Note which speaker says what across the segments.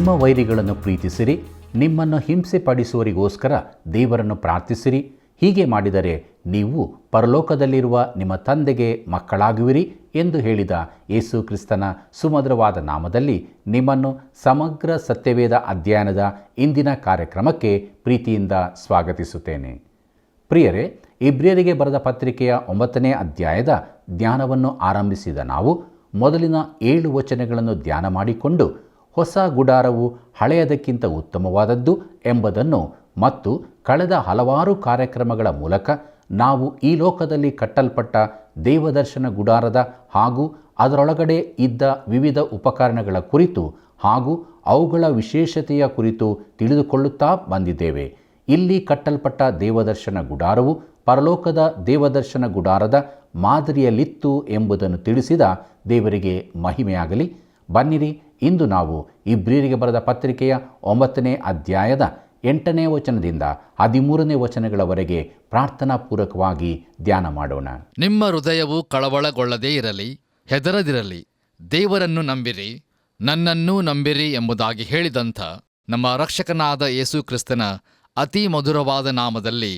Speaker 1: ನಿಮ್ಮ ವೈರಿಗಳನ್ನು ಪ್ರೀತಿಸಿರಿ, ನಿಮ್ಮನ್ನು ಹಿಂಸೆಪಡಿಸುವವರಿಗೋಸ್ಕರ ದೇವರನ್ನು ಪ್ರಾರ್ಥಿಸಿರಿ. ಹೀಗೆ ಮಾಡಿದರೆ ನೀವು ಪರಲೋಕದಲ್ಲಿರುವ ನಿಮ್ಮ ತಂದೆಗೆ ಮಕ್ಕಳಾಗುವಿರಿ ಎಂದು ಹೇಳಿದ ಯೇಸು ಕ್ರಿಸ್ತನ ಸುಮಧುರವಾದ ನಾಮದಲ್ಲಿ ನಿಮ್ಮನ್ನು ಸಮಗ್ರ ಸತ್ಯವೇದ ಅಧ್ಯಯನದ ಇಂದಿನ ಕಾರ್ಯಕ್ರಮಕ್ಕೆ ಪ್ರೀತಿಯಿಂದ ಸ್ವಾಗತಿಸುತ್ತೇನೆ. ಪ್ರಿಯರೇ, ಇಬ್ರಿಯರಿಗೆ ಬರೆದ ಪತ್ರಿಕೆಯ 9ನೇ ಅಧ್ಯಾಯದ ಧ್ಯಾನವನ್ನು ಆರಂಭಿಸಿದ ನಾವು ಮೊದಲಿನ 7 ವಚನಗಳನ್ನು ಧ್ಯಾನ ಮಾಡಿಕೊಂಡು ಹೊಸ ಗುಡಾರವು ಹಳೆಯದಕ್ಕಿಂತ ಉತ್ತಮವಾದದ್ದು ಎಂಬುದನ್ನು ಮತ್ತು ಕಳೆದ ಹಲವಾರು ಕಾರ್ಯಕ್ರಮಗಳ ಮೂಲಕ ನಾವು ಈ ಲೋಕದಲ್ಲಿ ಕಟ್ಟಲ್ಪಟ್ಟ ದೇವದರ್ಶನ ಗುಡಾರದ ಹಾಗೂ ಅದರೊಳಗಡೆ ಇದ್ದ ವಿವಿಧ ಉಪಕರಣಗಳ ಕುರಿತು ಹಾಗೂ ಅವುಗಳ ವಿಶೇಷತೆಯ ಕುರಿತು ತಿಳಿದುಕೊಳ್ಳುತ್ತಾ ಬಂದಿದ್ದೇವೆ. ಇಲ್ಲಿ ಕಟ್ಟಲ್ಪಟ್ಟ ದೇವದರ್ಶನ ಗುಡಾರವು ಪರಲೋಕದ ದೇವದರ್ಶನ ಗುಡಾರದ ಮಾದರಿಯಲ್ಲಿತ್ತು ಎಂಬುದನ್ನು ತಿಳಿಸಿದ ದೇವರಿಗೆ ಮಹಿಮೆಯಾಗಲಿ. ಬನ್ನಿರಿ, ಇಂದು ನಾವು ಇಬ್ರಿಯರಿಗೆ ಬರೆದ ಪತ್ರಿಕೆಯ 9ನೇ ಅಧ್ಯಾಯದ 8ನೇ ವಚನದಿಂದ 13ನೇ ವಚನಗಳವರೆಗೆ ಪ್ರಾರ್ಥನಾ ಪೂರ್ವಕವಾಗಿ ಧ್ಯಾನ ಮಾಡೋಣ.
Speaker 2: ನಿಮ್ಮ ಹೃದಯವು ಕಳವಳಗೊಳ್ಳದೇ ಇರಲಿ, ಹೆದರದಿರಲಿ, ದೇವರನ್ನು ನಂಬಿರಿ, ನನ್ನನ್ನೂ ನಂಬಿರಿ ಎಂಬುದಾಗಿ ಹೇಳಿದಂಥ ನಮ್ಮ ರಕ್ಷಕನಾದ ಯೇಸು ಕ್ರಿಸ್ತನ ಅತಿ ಮಧುರವಾದ ನಾಮದಲ್ಲಿ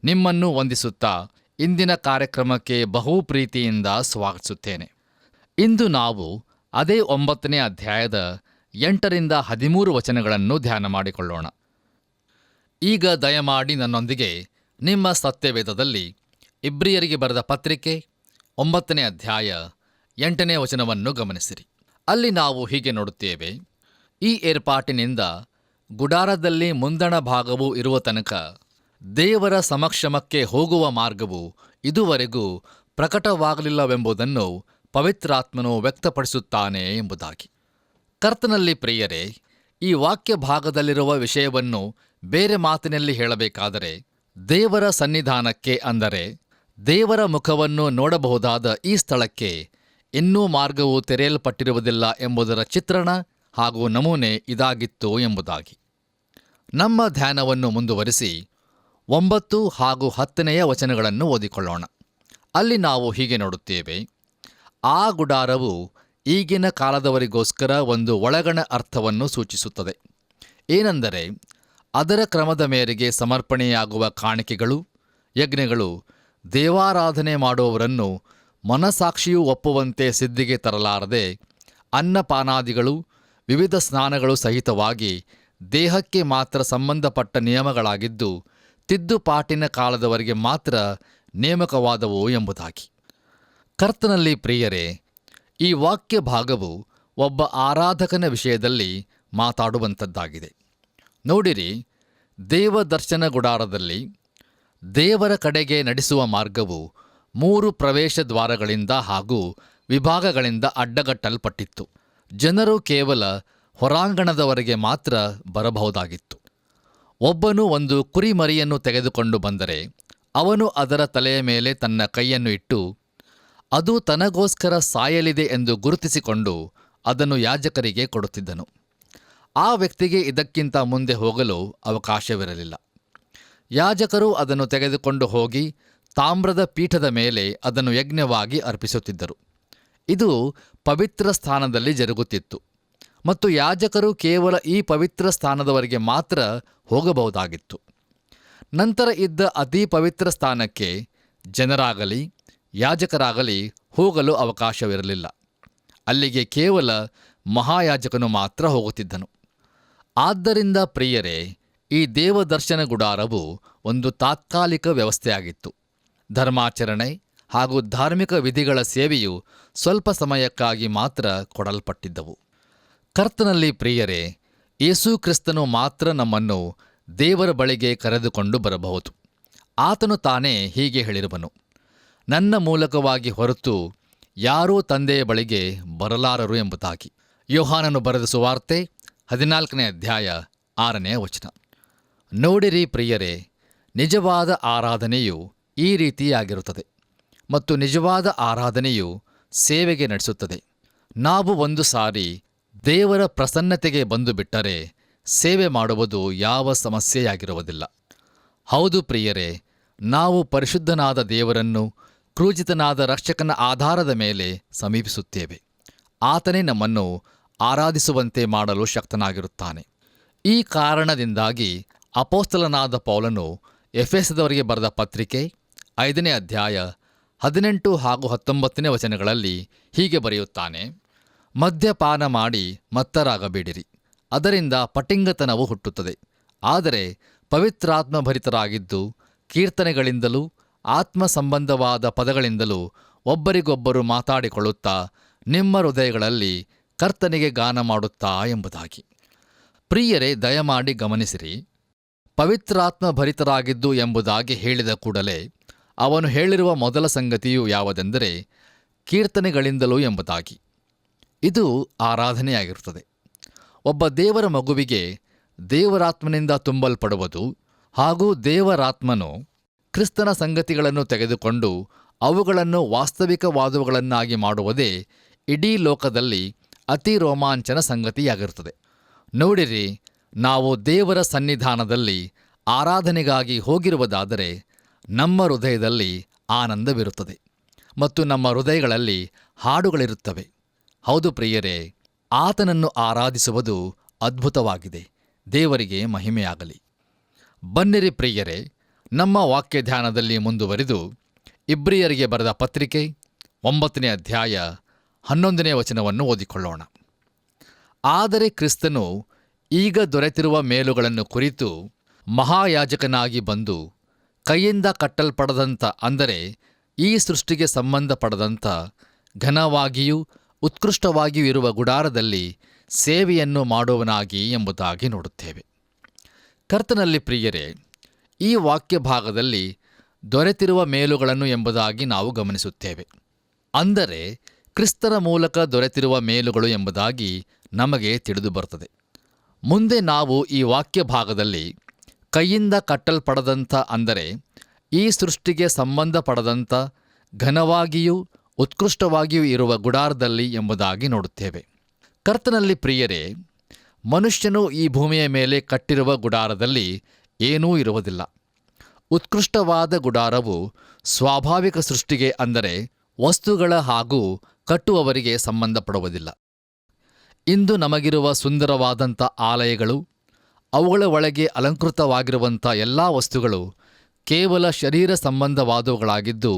Speaker 2: ನಿಮ್ಮನ್ನು ವಂದಿಸುತ್ತಾ ಇಂದಿನ ಕಾರ್ಯಕ್ರಮಕ್ಕೆ ಬಹು ಪ್ರೀತಿಯಿಂದ ಸ್ವಾಗತಿಸುತ್ತೇನೆ. ಇಂದು ನಾವು ಅದೇ 9ನೇ ಅಧ್ಯಾಯದ 8ರಿಂದ 13 ವಚನಗಳನ್ನು ಧ್ಯಾನ ಮಾಡಿಕೊಳ್ಳೋಣ. ಈಗ ದಯಮಾಡಿ ನನ್ನೊಂದಿಗೆ ನಿಮ್ಮ ಸತ್ಯವೇದದಲ್ಲಿ ಇಬ್ರಿಯರಿಗೆ ಬರೆದ ಪತ್ರಿಕೆ 9ನೇ ಅಧ್ಯಾಯ 8ನೇ ವಚನವನ್ನು ಗಮನಿಸಿರಿ. ಅಲ್ಲಿ ನಾವು ಹೀಗೆ ನೋಡುತ್ತೇವೆ: ಈ ಏರ್ಪಾಟಿನಿಂದ ಗುಡಾರದಲ್ಲಿ ಮುಂದಣ ಭಾಗವು ಇರುವ ತನಕ ದೇವರ ಸಮಕ್ಷಮಕ್ಕೆ ಹೋಗುವ ಮಾರ್ಗವು ಇದುವರೆಗೂ ಪ್ರಕಟವಾಗಲಿಲ್ಲವೆಂಬುದನ್ನು ಪವಿತ್ರಾತ್ಮನು ವ್ಯಕ್ತಪಡಿಸುತ್ತಾನೆ ಎಂಬುದಾಗಿ. ಕರ್ತನಲ್ಲಿ ಪ್ರಿಯರೇ, ಈ ವಾಕ್ಯ ಭಾಗದಲ್ಲಿರುವ ವಿಷಯವನ್ನು ಬೇರೆ ಮಾತಿನಲ್ಲಿ ಹೇಳಬೇಕಾದರೆ, ದೇವರ ಸನ್ನಿಧಾನಕ್ಕೆ, ಅಂದರೆ ದೇವರ ಮುಖವನ್ನು ನೋಡಬಹುದಾದ ಈ ಸ್ಥಳಕ್ಕೆ ಇನ್ನೂ ಮಾರ್ಗವು ತೆರೆಯಲ್ಪಟ್ಟಿರುವುದಿಲ್ಲ ಎಂಬುದರ ಚಿತ್ರಣ ಹಾಗೂ ನಮೂನೆ ಇದಾಗಿತ್ತು ಎಂಬುದಾಗಿ. ನಮ್ಮ ಧ್ಯಾನವನ್ನು ಮುಂದುವರಿಸಿ 9 ಹಾಗೂ 10ನೇ ವಚನಗಳನ್ನು ಓದಿಕೊಳ್ಳೋಣ. ಅಲ್ಲಿ ನಾವು ಹೀಗೆ ನೋಡುತ್ತೇವೆ: ಆ ಗುಡಾರವು ಈಗಿನ ಕಾಲದವರಿಗೋಸ್ಕರ ಒಂದು ಒಳಗಣ ಅರ್ಥವನ್ನು ಸೂಚಿಸುತ್ತದೆ. ಏನೆಂದರೆ, ಅದರ ಕ್ರಮದ ಮೇರೆಗೆ ಸಮರ್ಪಣೆಯಾಗುವ ಕಾಣಿಕೆಗಳು, ಯಜ್ಞಗಳು ದೇವಾರಾಧನೆ ಮಾಡುವವರನ್ನು ಮನಸಾಕ್ಷಿಯು ಒಪ್ಪುವಂತೆ ಸಿದ್ಧಿಗೆ ತರಲಾರದೆ, ಅನ್ನಪಾನಾದಿಗಳು, ವಿವಿಧ ಸ್ನಾನಗಳು ಸಹಿತವಾಗಿ ದೇಹಕ್ಕೆ ಮಾತ್ರ ಸಂಬಂಧಪಟ್ಟ ನಿಯಮಗಳಾಗಿದ್ದು, ತಿದ್ದುಪಾಟಿನ ಕಾಲದವರೆಗೆ ಮಾತ್ರ ನೇಮಕವಾದವು ಎಂಬುದಾಗಿ. ಕರ್ತನಲ್ಲಿ ಪ್ರಿಯರೇ, ಈ ವಾಕ್ಯ ಭಾಗವು ಒಬ್ಬ ಆರಾಧಕನ ವಿಷಯದಲ್ಲಿ ಮಾತಾಡುವಂಥದ್ದಾಗಿದೆ. ನೋಡಿರಿ, ದೇವದರ್ಶನ ಗುಡಾರದಲ್ಲಿ ದೇವರ ಕಡೆಗೆ ನಡೆಸುವ ಮಾರ್ಗವು 3 ಪ್ರವೇಶ ದ್ವಾರಗಳಿಂದ ಹಾಗೂ ವಿಭಾಗಗಳಿಂದ ಅಡ್ಡಗಟ್ಟಲ್ಪಟ್ಟಿತ್ತು. ಜನರು ಕೇವಲ ಹೊರಾಂಗಣದವರೆಗೆ ಮಾತ್ರ ಬರಬಹುದಾಗಿತ್ತು. ಒಬ್ಬನು ಒಂದು ಕುರಿಮರಿಯನ್ನು ತೆಗೆದುಕೊಂಡು ಬಂದರೆ ಅವನು ಅದರ ತಲೆಯ ಮೇಲೆ ತನ್ನ ಕೈಯನ್ನು ಇಟ್ಟು ಅದು ತನಗೋಸ್ಕರ ಸಾಯಲಿದೆ ಎಂದು ಗುರುತಿಸಿಕೊಂಡು ಅದನ್ನು ಯಾಜಕರಿಗೆ ಕೊಡುತ್ತಿದ್ದನು. ಆ ವ್ಯಕ್ತಿಗೆ ಇದಕ್ಕಿಂತ ಮುಂದೆ ಹೋಗಲು ಅವಕಾಶವಿರಲಿಲ್ಲ. ಯಾಜಕರು ಅದನ್ನು ತೆಗೆದುಕೊಂಡು ಹೋಗಿ ತಾಮ್ರದ ಪೀಠದ ಮೇಲೆ ಅದನ್ನು ಯಜ್ಞವಾಗಿ ಅರ್ಪಿಸುತ್ತಿದ್ದರು. ಇದು ಪವಿತ್ರ ಸ್ಥಾನದಲ್ಲಿ ಜರುಗುತ್ತಿತ್ತು ಮತ್ತು ಯಾಜಕರು ಕೇವಲ ಈ ಪವಿತ್ರ ಸ್ಥಾನದವರೆಗೆ ಮಾತ್ರ ಹೋಗಬಹುದಾಗಿತ್ತು. ನಂತರ ಇದ್ದ ಅತಿ ಪವಿತ್ರ ಸ್ಥಾನಕ್ಕೆ ಜನರಾಗಲಿ ಯಾಜಕರಾಗಲಿ ಹೋಗಲು ಅವಕಾಶವಿರಲಿಲ್ಲ. ಅಲ್ಲಿಗೆ ಕೇವಲ ಮಹಾಯಾಜಕನು ಮಾತ್ರ ಹೋಗುತ್ತಿದ್ದನು. ಆದ್ದರಿಂದ ಪ್ರಿಯರೇ, ಈ ದೇವದರ್ಶನ ಗುಡಾರವು ಒಂದು ತಾತ್ಕಾಲಿಕ ವ್ಯವಸ್ಥೆಯಾಗಿತ್ತು. ಧರ್ಮಾಚರಣೆ ಹಾಗೂ ಧಾರ್ಮಿಕ ವಿಧಿಗಳ ಸೇವೆಯು ಸ್ವಲ್ಪ ಸಮಯಕ್ಕಾಗಿ ಮಾತ್ರ ಕೊಡಲ್ಪಟ್ಟಿದ್ದವು. ಕರ್ತನಲ್ಲಿ ಪ್ರಿಯರೇ, ಯೇಸು ಕ್ರಿಸ್ತನು ಮಾತ್ರ ನಮ್ಮನ್ನು ದೇವರ ಬಳಿಗೆ ಕರೆದುಕೊಂಡು ಬರಬಹುದು. ಆತನು ತಾನೇ ಹೀಗೆ ಹೇಳಿರುವನು: ನನ್ನ ಮೂಲಕವಾಗಿ ಹೊರತು ಯಾರೂ ತಂದೆಯ ಬಳಿಗೆ ಬರಲಾರರು ಎಂಬುದಾಗಿ. ಯೋಹಾನನು ಬರೆದ ಸುವಾರ್ತೆ 14ನೇ ಅಧ್ಯಾಯ 6ನೇ ವಚನ. ನೋಡಿರಿ ಪ್ರಿಯರೇ, ನಿಜವಾದ ಆರಾಧನೆಯು ಈ ರೀತಿಯಾಗಿರುತ್ತದೆ ಮತ್ತು ನಿಜವಾದ ಆರಾಧನೆಯು ಸೇವೆಗೆ ನಡೆಸುತ್ತದೆ. ನಾವು ಒಂದು ಸಾರಿ ದೇವರ ಪ್ರಸನ್ನತೆಗೆ ಬಂದು ಬಿಟ್ಟರೆ ಸೇವೆ ಮಾಡುವುದು ಯಾವ ಸಮಸ್ಯೆಯಾಗಿರುವುದಿಲ್ಲ. ಹೌದು ಪ್ರಿಯರೇ, ನಾವು ಪರಿಶುದ್ಧನಾದ ದೇವರನ್ನು ಕ್ರೂಜಿತನಾದ ರಕ್ಷಕನ ಆಧಾರದ ಮೇಲೆ ಸಮೀಪಿಸುತ್ತೇವೆ. ಆತನೇ ನಮ್ಮನ್ನು ಆರಾಧಿಸುವಂತೆ ಮಾಡಲು ಶಕ್ತನಾಗಿರುತ್ತಾನೆ. ಈ ಕಾರಣದಿಂದಾಗಿ ಅಪೊಸ್ತಲನಾದ ಪೌಲನು ಎಫೆಸದವರಿಗೆ ಬರೆದ ಪತ್ರಿಕೆ 5ನೇ ಅಧ್ಯಾಯ 18 ಹಾಗೂ 19ನೇ ವಚನಗಳಲ್ಲಿ ಹೀಗೆ ಬರೆಯುತ್ತಾನೆ: ಮದ್ಯಪಾನ ಮಾಡಿ ಮತ್ತರಾಗಬೇಡಿರಿ, ಅದರಿಂದ ಪಟಿಂಗತನವು ಹುಟ್ಟುತ್ತದೆ. ಆದರೆ ಪವಿತ್ರಾತ್ಮಭರಿತರಾಗಿದ್ದು ಕೀರ್ತನೆಗಳಿಂದಲೂ ಆತ್ಮ ಸಂಬಂಧವಾದ ಪದಗಳಿಂದಲೂ ಒಬ್ಬರಿಗೊಬ್ಬರು ಮಾತಾಡಿಕೊಳ್ಳುತ್ತಾ ನಿಮ್ಮ ಹೃದಯಗಳಲ್ಲಿ ಕರ್ತನಿಗೆ ಗಾನ ಮಾಡುತ್ತಾ ಎಂಬುದಾಗಿ. ಪ್ರಿಯರೇ, ದಯಮಾಡಿ ಗಮನಿಸಿರಿ. ಪವಿತ್ರಾತ್ಮಭರಿತರಾಗಿದ್ದು ಎಂಬುದಾಗಿ ಹೇಳಿದ ಕೂಡಲೇ ಅವನು ಹೇಳಿರುವ ಮೊದಲ ಸಂಗತಿಯು ಯಾವುದೆಂದರೆ ಕೀರ್ತನೆಗಳಿಂದಲೂ ಎಂಬುದಾಗಿ. ಇದು ಆರಾಧನೆಯಾಗಿರುತ್ತದೆ. ಒಬ್ಬ ದೇವರ ಮಗುವಿಗೆ ದೇವರಾತ್ಮನಿಂದ ತುಂಬಲ್ಪಡುವುದು ಹಾಗೂ ದೇವರಾತ್ಮನು ಕ್ರಿಸ್ತನ ಸಂಗತಿಗಳನ್ನು ತೆಗೆದುಕೊಂಡು ಅವುಗಳನ್ನು ವಾಸ್ತವಿಕವಾದವುಗಳನ್ನಾಗಿ ಮಾಡುವುದೇ ಇಡೀ ಲೋಕದಲ್ಲಿ ಅತಿ ರೋಮಾಂಚನ ಸಂಗತಿಯಾಗಿರುತ್ತದೆ. ನೋಡಿರಿ, ನಾವು ದೇವರ ಸನ್ನಿಧಾನದಲ್ಲಿ ಆರಾಧನೆಗಾಗಿ ಹೋಗಿರುವುದಾದರೆ ನಮ್ಮ ಹೃದಯದಲ್ಲಿ ಆನಂದವಿರುತ್ತದೆ ಮತ್ತು ನಮ್ಮ ಹೃದಯಗಳಲ್ಲಿ ಹಾಡುಗಳಿರುತ್ತವೆ. ಹೌದು ಪ್ರಿಯರೇ, ಆತನನ್ನು ಆರಾಧಿಸುವುದು ಅದ್ಭುತವಾಗಿದೆ. ದೇವರಿಗೆ ಮಹಿಮೆಯಾಗಲಿ. ಬನ್ನಿರಿ ಪ್ರಿಯರೇ, ನಮ್ಮ ವಾಕ್ಯ ಧ್ಯಾನದಲ್ಲಿ ಮುಂದುವರಿದು ಇಬ್ರಿಯರಿಗೆ ಬರೆದ ಪತ್ರಿಕೆ 9ನೇ ಅಧ್ಯಾಯ 11ನೇ ವಚನವನ್ನು ಓದಿಕೊಳ್ಳೋಣ. ಆದರೆ ಕ್ರಿಸ್ತನು ಈಗ ದೊರೆತಿರುವ ಮೇಲುಗಳನ್ನು ಕುರಿತು ಮಹಾಯಾಜಕನಾಗಿ ಬಂದು ಕೈಯಿಂದ ಕಟ್ಟಲ್ಪಡದಂಥ, ಅಂದರೆ ಈ ಸೃಷ್ಟಿಗೆ ಸಂಬಂಧಪಡದಂಥ ಘನವಾಗಿಯೂ ಉತ್ಕೃಷ್ಟವಾಗಿಯೂ ಇರುವ ಗುಡಾರದಲ್ಲಿ ಸೇವೆಯನ್ನು ಮಾಡುವನಾಗಿ ಎಂಬುದಾಗಿ ನೋಡುತ್ತೇವೆ. ಕರ್ತನಲ್ಲಿ ಪ್ರಿಯರೇ, ಈ ವಾಕ್ಯ ಭಾಗದಲ್ಲಿ ದೊರೆತಿರುವ ಮೇಲುಗಳನ್ನು ಎಂಬುದಾಗಿ ನಾವು ಗಮನಿಸುತ್ತೇವೆ. ಅಂದರೆ ಕ್ರಿಸ್ತನ ಮೂಲಕ ದೊರೆತಿರುವ ಮೇಲುಗಳು ಎಂಬುದಾಗಿ ನಮಗೆ ತಿಳಿದು ಬರುತ್ತದೆ. ಮುಂದೆ ನಾವು ಈ ವಾಕ್ಯ ಭಾಗದಲ್ಲಿ ಕೈಯಿಂದ ಕಟ್ಟಲ್ಪಡದಂಥ, ಅಂದರೆ ಈ ಸೃಷ್ಟಿಗೆ ಸಂಬಂಧಪಡದಂಥ ಘನವಾಗಿಯೂ ಉತ್ಕೃಷ್ಟವಾಗಿಯೂ ಇರುವ ಗುಡಾರದಲ್ಲಿ ಎಂಬುದಾಗಿ ನೋಡುತ್ತೇವೆ. ಕರ್ತನಲ್ಲಿ ಪ್ರಿಯರೇ, ಮನುಷ್ಯನು ಈ ಭೂಮಿಯ ಮೇಲೆ ಕಟ್ಟಿರುವ ಗುಡಾರದಲ್ಲಿ ಏನೂ ಇರುವುದಿಲ್ಲ. ಉತ್ಕೃಷ್ಟವಾದ ಗುಡಾರವು ಸ್ವಾಭಾವಿಕ ಸೃಷ್ಟಿಗೆ, ಅಂದರೆ ವಸ್ತುಗಳ ಹಾಗೂ ಕಟ್ಟುವವರಿಗೆ ಸಂಬಂಧಪಡುವುದಿಲ್ಲ. ಇಂದು ನಮಗಿರುವ ಸುಂದರವಾದಂಥ ಆಲಯಗಳು, ಅವುಗಳ ಒಳಗೆ ಅಲಂಕೃತವಾಗಿರುವಂಥ ಎಲ್ಲ ವಸ್ತುಗಳು ಕೇವಲ ಶರೀರ ಸಂಬಂಧವಾದವುಗಳಾಗಿದ್ದು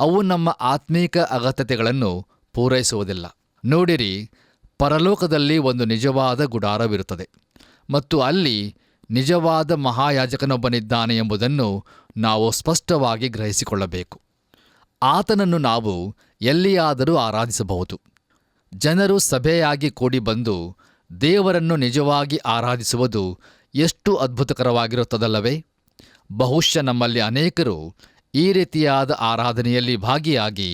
Speaker 2: ಅವು ನಮ್ಮ ಆತ್ಮೀಕ ಅಗತ್ಯತೆಗಳನ್ನು ಪೂರೈಸುವುದಿಲ್ಲ. ನೋಡಿರಿ, ಪರಲೋಕದಲ್ಲಿ ಒಂದು ನಿಜವಾದ ಗುಡಾರವಿರುತ್ತದೆ ಮತ್ತು ಅಲ್ಲಿ ನಿಜವಾದ ಮಹಾಯಾಜಕನೊಬ್ಬನಿದ್ದಾನೆ ಎಂಬುದನ್ನು ನಾವು ಸ್ಪಷ್ಟವಾಗಿ ಗ್ರಹಿಸಿಕೊಳ್ಳಬೇಕು. ಆತನನ್ನು ನಾವು ಎಲ್ಲಿಯಾದರೂ ಆರಾಧಿಸಬಹುದು. ಜನರು ಸಭೆಯಾಗಿ ಕೂಡಿ ಬಂದು ದೇವರನ್ನು ನಿಜವಾಗಿ ಆರಾಧಿಸುವುದು ಎಷ್ಟು ಅದ್ಭುತಕರವಾಗಿರುತ್ತದಲ್ಲವೇ? ಬಹುಶಃ ನಮ್ಮಲ್ಲಿ ಅನೇಕರು ಈ ರೀತಿಯಾದ ಆರಾಧನೆಯಲ್ಲಿ ಭಾಗಿಯಾಗಿ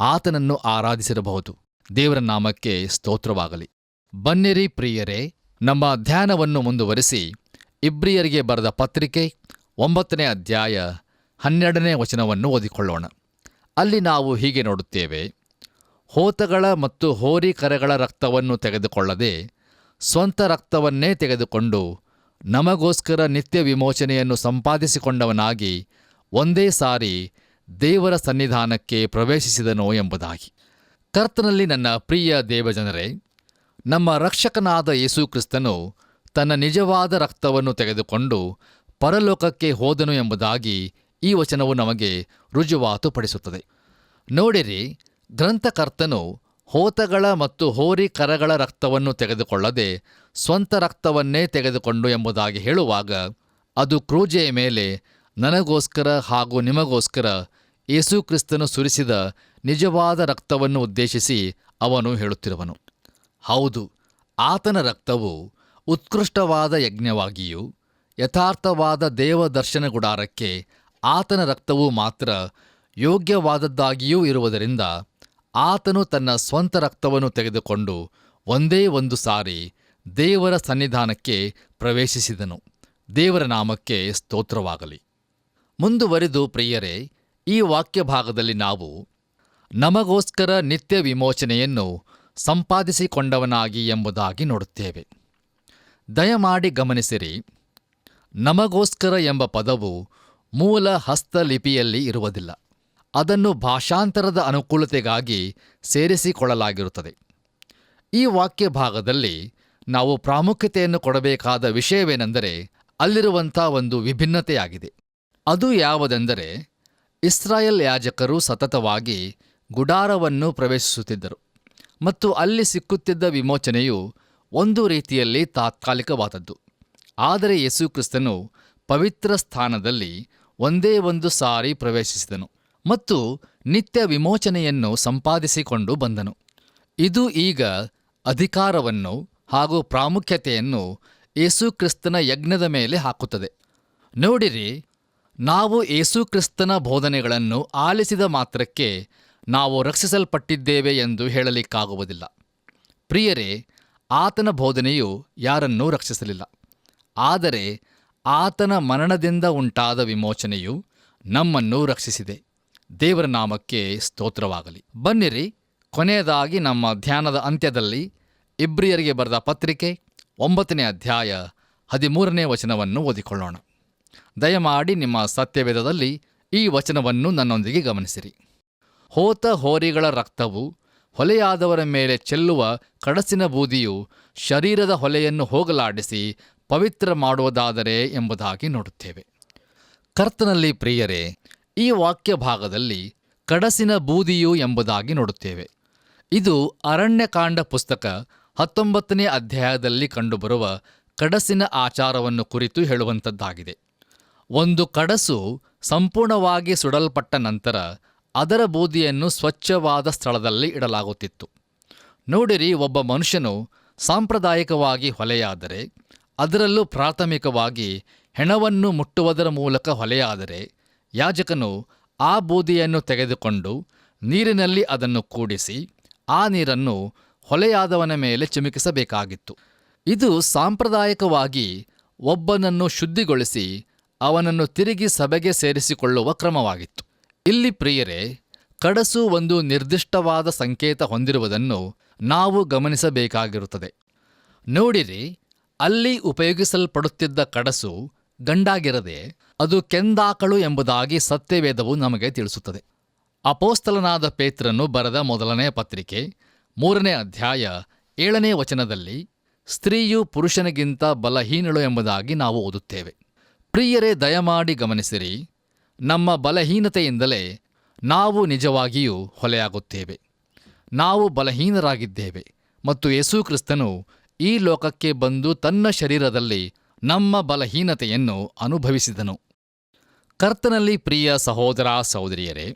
Speaker 2: ಆತನನ್ನು ಆರಾಧಿಸಿರಬಹುದು. ದೇವರ ನಾಮಕ್ಕೆ ಸ್ತೋತ್ರವಾಗಲಿ. ಬನ್ನಿರಿ ಪ್ರಿಯರೇ, ನಮ್ಮ ಧ್ಯಾನವನ್ನು ಮುಂದುವರಿಸಿ ಇಬ್ರಿಯರಿಗೆ ಬರೆದ ಪತ್ರಿಕೆ 9ನೇ ಅಧ್ಯಾಯ 12ನೇ ವಚನವನ್ನು ಓದಿಕೊಳ್ಳೋಣ. ಅಲ್ಲಿ ನಾವು ಹೀಗೆ ನೋಡುತ್ತೇವೆ: ಹೋತಗಳ ಮತ್ತು ಹೋರಿಕರೆಗಳ ರಕ್ತವನ್ನು ತೆಗೆದುಕೊಳ್ಳದೆ ಸ್ವಂತ ರಕ್ತವನ್ನೇ ತೆಗೆದುಕೊಂಡು ನಮಗೋಸ್ಕರ ನಿತ್ಯ ವಿಮೋಚನೆಯನ್ನು ಸಂಪಾದಿಸಿಕೊಂಡವನಾಗಿ ಒಂದೇ ಸಾರಿ ದೇವರ ಸನ್ನಿಧಾನಕ್ಕೆ ಪ್ರವೇಶಿಸಿದನೋ ಎಂಬುದಾಗಿ. ಕರ್ತನಲ್ಲಿ ನನ್ನ ಪ್ರಿಯ ದೇವಜನರೇ, ನಮ್ಮ ರಕ್ಷಕನಾದ ಯೇಸು ಕ್ರಿಸ್ತನು ತನ್ನ ನಿಜವಾದ ರಕ್ತವನ್ನು ತೆಗೆದುಕೊಂಡು ಪರಲೋಕಕ್ಕೆ ಹೋದನು ಎಂಬುದಾಗಿ ಈ ವಚನವು ನಮಗೆ ರುಜುವಾತುಪಡಿಸುತ್ತದೆ. ನೋಡಿರಿ, ಗ್ರಂಥಕರ್ತನು ಹೋತಗಳ ಮತ್ತು ಹೋರಿಕರಗಳ ರಕ್ತವನ್ನು ತೆಗೆದುಕೊಳ್ಳದೆ ಸ್ವಂತ ರಕ್ತವನ್ನೇ ತೆಗೆದುಕೊಂಡು ಎಂಬುದಾಗಿ ಹೇಳುವಾಗ ಅದು ಕ್ರೂಜೆಯ ಮೇಲೆ ನನಗೋಸ್ಕರ ಹಾಗೂ ನಿಮಗೋಸ್ಕರ ಯೇಸು ಕ್ರಿಸ್ತನು ಸುರಿಸಿದ ನಿಜವಾದ ರಕ್ತವನ್ನು ಉದ್ದೇಶಿಸಿ ಅವನು ಹೇಳುತ್ತಿರುವನು. ಹೌದು, ಆತನ ರಕ್ತವು ಉತ್ಕೃಷ್ಟವಾದ ಯಜ್ಞವಾಗಿಯೂ ಯಥಾರ್ಥವಾದ ದೇವದರ್ಶನ ಗುಡಾರಕ್ಕೆ ಆತನ ರಕ್ತವು ಮಾತ್ರ ಯೋಗ್ಯವಾದದ್ದಾಗಿಯೂ ಇರುವುದರಿಂದ ಆತನು ತನ್ನ ಸ್ವಂತ ರಕ್ತವನ್ನು ತೆಗೆದುಕೊಂಡು ಒಂದೇ ಒಂದು ಸಾರಿ ದೇವರ ಸನ್ನಿಧಾನಕ್ಕೆ ಪ್ರವೇಶಿಸಿದನು. ದೇವರ ನಾಮಕ್ಕೆ ಸ್ತೋತ್ರವಾಗಲಿ. ಮುಂದುವರಿದು ಪ್ರಿಯರೇ, ಈ ವಾಕ್ಯ ಭಾಗದಲ್ಲಿ ನಾವು ನಮಗೋಸ್ಕರ ನಿತ್ಯ ವಿಮೋಚನೆಯನ್ನು ಸಂಪಾದಿಸಿಕೊಂಡವನಾಗಿ ಎಂಬುದಾಗಿ ನೋಡುತ್ತೇವೆ. ದಯಮಾಡಿ ಗಮನಿಸಿರಿ, ನಮಗೋಸ್ಕರ ಎಂಬ ಪದವು ಮೂಲ ಹಸ್ತಲಿಪಿಯಲ್ಲಿ ಇರುವುದಿಲ್ಲ. ಅದನ್ನು ಭಾಷಾಂತರದ ಅನುಕೂಲತೆಗಾಗಿ ಸೇರಿಸಿಕೊಳ್ಳಲಾಗಿರುತ್ತದೆ. ಈ ವಾಕ್ಯ ಭಾಗದಲ್ಲಿ ನಾವು ಪ್ರಾಮುಖ್ಯತೆಯನ್ನು ಕೊಡಬೇಕಾದ ವಿಷಯವೇನೆಂದರೆ ಅಲ್ಲಿರುವಂಥ ಒಂದು ವಿಭಿನ್ನತೆಯಾಗಿದೆ. ಅದು ಯಾವುದೆಂದರೆ ಇಸ್ರಾಯೇಲ್ ಯಾಜಕರು ಸತತವಾಗಿ ಗುಡಾರವನ್ನು ಪ್ರವೇಶಿಸುತ್ತಿದ್ದರು ಮತ್ತು ಅಲ್ಲಿ ಸಿಕ್ಕುತ್ತಿದ್ದ ವಿಮೋಚನೆಯು ಒಂದು ರೀತಿಯಲ್ಲಿ ತಾತ್ಕಾಲಿಕವಾದದ್ದು. ಆದರೆ ಯೇಸು ಕ್ರಿಸ್ತನು ಪವಿತ್ರ ಸ್ಥಾನದಲ್ಲಿ ಒಂದೇ ಒಂದು ಸಾರಿ ಪ್ರವೇಶಿಸಿದನು ಮತ್ತು ನಿತ್ಯ ವಿಮೋಚನೆಯನ್ನು ಸಂಪಾದಿಸಿಕೊಂಡು ಬಂದನು. ಇದು ಈಗ ಅಧಿಕಾರವನ್ನು ಹಾಗೂ ಪ್ರಾಮುಖ್ಯತೆಯನ್ನು ಯೇಸು ಕ್ರಿಸ್ತನ ಯಜ್ಞದ ಮೇಲೆ ಹಾಕುತ್ತದೆ. ನೋಡಿರಿ, ನಾವು ಯೇಸು ಕ್ರಿಸ್ತನ ಬೋಧನೆಗಳನ್ನು ಆಲಿಸಿದ ಮಾತ್ರಕ್ಕೆ ನಾವು ರಕ್ಷಿಸಲ್ಪಟ್ಟಿದ್ದೇವೆ ಎಂದು ಹೇಳಲಿಕ್ಕಾಗುವುದಿಲ್ಲ. ಪ್ರಿಯರೇ, ಆತನ ಬೋಧನೆಯು ಯಾರನ್ನೂ ರಕ್ಷಿಸಲಿಲ್ಲ. ಆದರೆ ಆತನ ಮರಣದಿಂದ ಉಂಟಾದ ವಿಮೋಚನೆಯು ನಮ್ಮನ್ನು ರಕ್ಷಿಸಿದೆ. ದೇವರ ನಾಮಕ್ಕೆ ಸ್ತೋತ್ರವಾಗಲಿ. ಬನ್ನಿರಿ, ಕೊನೆಯದಾಗಿ ನಮ್ಮ ಧ್ಯಾನದ ಅಂತ್ಯದಲ್ಲಿ ಇಬ್ರಿಯರಿಗೆ ಬರೆದ ಪತ್ರಿಕೆ 9ನೇ ಅಧ್ಯಾಯ 13ನೇ ವಚನವನ್ನು ಓದಿಕೊಳ್ಳೋಣ. ದಯಮಾಡಿ ನಿಮ್ಮ ಸತ್ಯವೇದದಲ್ಲಿ ಈ ವಚನವನ್ನು ನನ್ನೊಂದಿಗೆ ಗಮನಿಸಿರಿ. ಹೋತ ಹೋರಿಗಳ ರಕ್ತವು ಹೊಲೆಯಾದವರ ಮೇಲೆ ಚೆಲ್ಲುವ ಕಡಸಿನ ಬೂದಿಯು ಶರೀರದ ಹೊಲೆಯನ್ನು ಹೋಗಲಾಡಿಸಿ ಪವಿತ್ರ ಮಾಡುವುದಾದರೆ ಎಂಬುದಾಗಿ ನೋಡುತ್ತೇವೆ. ಕರ್ತನಲ್ಲಿ ಪ್ರಿಯರೇ, ಈ ವಾಕ್ಯ ಭಾಗದಲ್ಲಿ ಕಡಸಿನ ಬೂದಿಯು ಎಂಬುದಾಗಿ ನೋಡುತ್ತೇವೆ. ಇದು ಅರಣ್ಯಕಾಂಡ ಪುಸ್ತಕ 19ನೇ ಅಧ್ಯಾಯದಲ್ಲಿ ಕಂಡುಬರುವ ಕಡಸಿನ ಆಚಾರವನ್ನು ಕುರಿತು ಹೇಳುವಂಥದ್ದಾಗಿದೆ. ಒಂದು ಕಡಸು ಸಂಪೂರ್ಣವಾಗಿ ಸುಡಲ್ಪಟ್ಟ ನಂತರ ಅದರ ಬೂದಿಯನ್ನು ಸ್ವಚ್ಛವಾದ ಸ್ಥಳದಲ್ಲಿ ಇಡಲಾಗುತ್ತಿತ್ತು. ನೋಡಿರಿ, ಒಬ್ಬ ಮನುಷ್ಯನು ಸಾಂಪ್ರದಾಯಿಕವಾಗಿ ಹೊಲೆಯಾದರೆ, ಅದರಲ್ಲೂ ಪ್ರಾಥಮಿಕವಾಗಿ ಹೆಣವನ್ನು ಮುಟ್ಟುವುದರ ಮೂಲಕ ಹೊಲೆಯಾದರೆ, ಯಾಜಕನು ಆ ಬೂದಿಯನ್ನು ತೆಗೆದುಕೊಂಡು ನೀರಿನಲ್ಲಿ ಅದನ್ನು ಕೂಡಿಸಿ ಆ ನೀರನ್ನು ಹೊಲೆಯಾದವನ ಮೇಲೆ ಚಿಮುಕಿಸಬೇಕಾಗಿತ್ತು. ಇದು ಸಾಂಪ್ರದಾಯಿಕವಾಗಿ ಒಬ್ಬನನ್ನು ಶುದ್ಧಿಗೊಳಿಸಿ ಅವನನ್ನು ತಿರುಗಿ ಸಭೆಗೆ ಸೇರಿಸಿಕೊಳ್ಳುವ ಕ್ರಮವಾಗಿತ್ತು. ಇಲ್ಲಿ ಪ್ರಿಯರೇ, ಕಡಸು ಒಂದು ನಿರ್ದಿಷ್ಟವಾದ ಸಂಕೇತ ಹೊಂದಿರುವುದನ್ನು ನಾವು ಗಮನಿಸಬೇಕಾಗಿರುತ್ತದೆ. ನೋಡಿರಿ, ಅಲ್ಲಿ ಉಪಯೋಗಿಸಲ್ಪಡುತ್ತಿದ್ದ ಕಡಸು ಗಂಡಾಗಿರದೆ ಅದು ಕೆಂದಾಕಳು ಎಂಬುದಾಗಿ ಸತ್ಯವೇದವು ನಮಗೆ ತಿಳಿಸುತ್ತದೆ. ಅಪೋಸ್ತಲನಾದ ಪೇತ್ರನು ಬರೆದ ಮೊದಲನೇ ಪತ್ರಿಕೆ 3ನೇ ಅಧ್ಯಾಯ 7ನೇ ವಚನದಲ್ಲಿ ಸ್ತ್ರೀಯು ಪುರುಷನಿಗಿಂತ ಬಲಹೀನಳು ಎಂಬುದಾಗಿ ನಾವು ಓದುತ್ತೇವೆ. ಪ್ರಿಯರೇ, ದಯಮಾಡಿ ಗಮನಿಸಿರಿ, ನಮ್ಮ ಬಲಹೀನತೆಯಿಂದಲೇ ನಾವು ನಿಜವಾಗಿಯೂ ಹೊಲೆಯಾಗುತ್ತೇವೆ. ನಾವು ಬಲಹೀನರಾಗಿದ್ದೇವೆ ಮತ್ತು ಯೇಸು ಕ್ರಿಸ್ತನು ಈ ಲೋಕಕ್ಕೆ ಬಂದು ತನ್ನ ಶರೀರದಲ್ಲಿ ನಮ್ಮ ಬಲಹೀನತೆಯನ್ನು ಅನುಭವಿಸಿದನು. ಕರ್ತನಲ್ಲಿ ಪ್ರಿಯ ಸಹೋದರ ಸಹೋದರಿಯರೇ,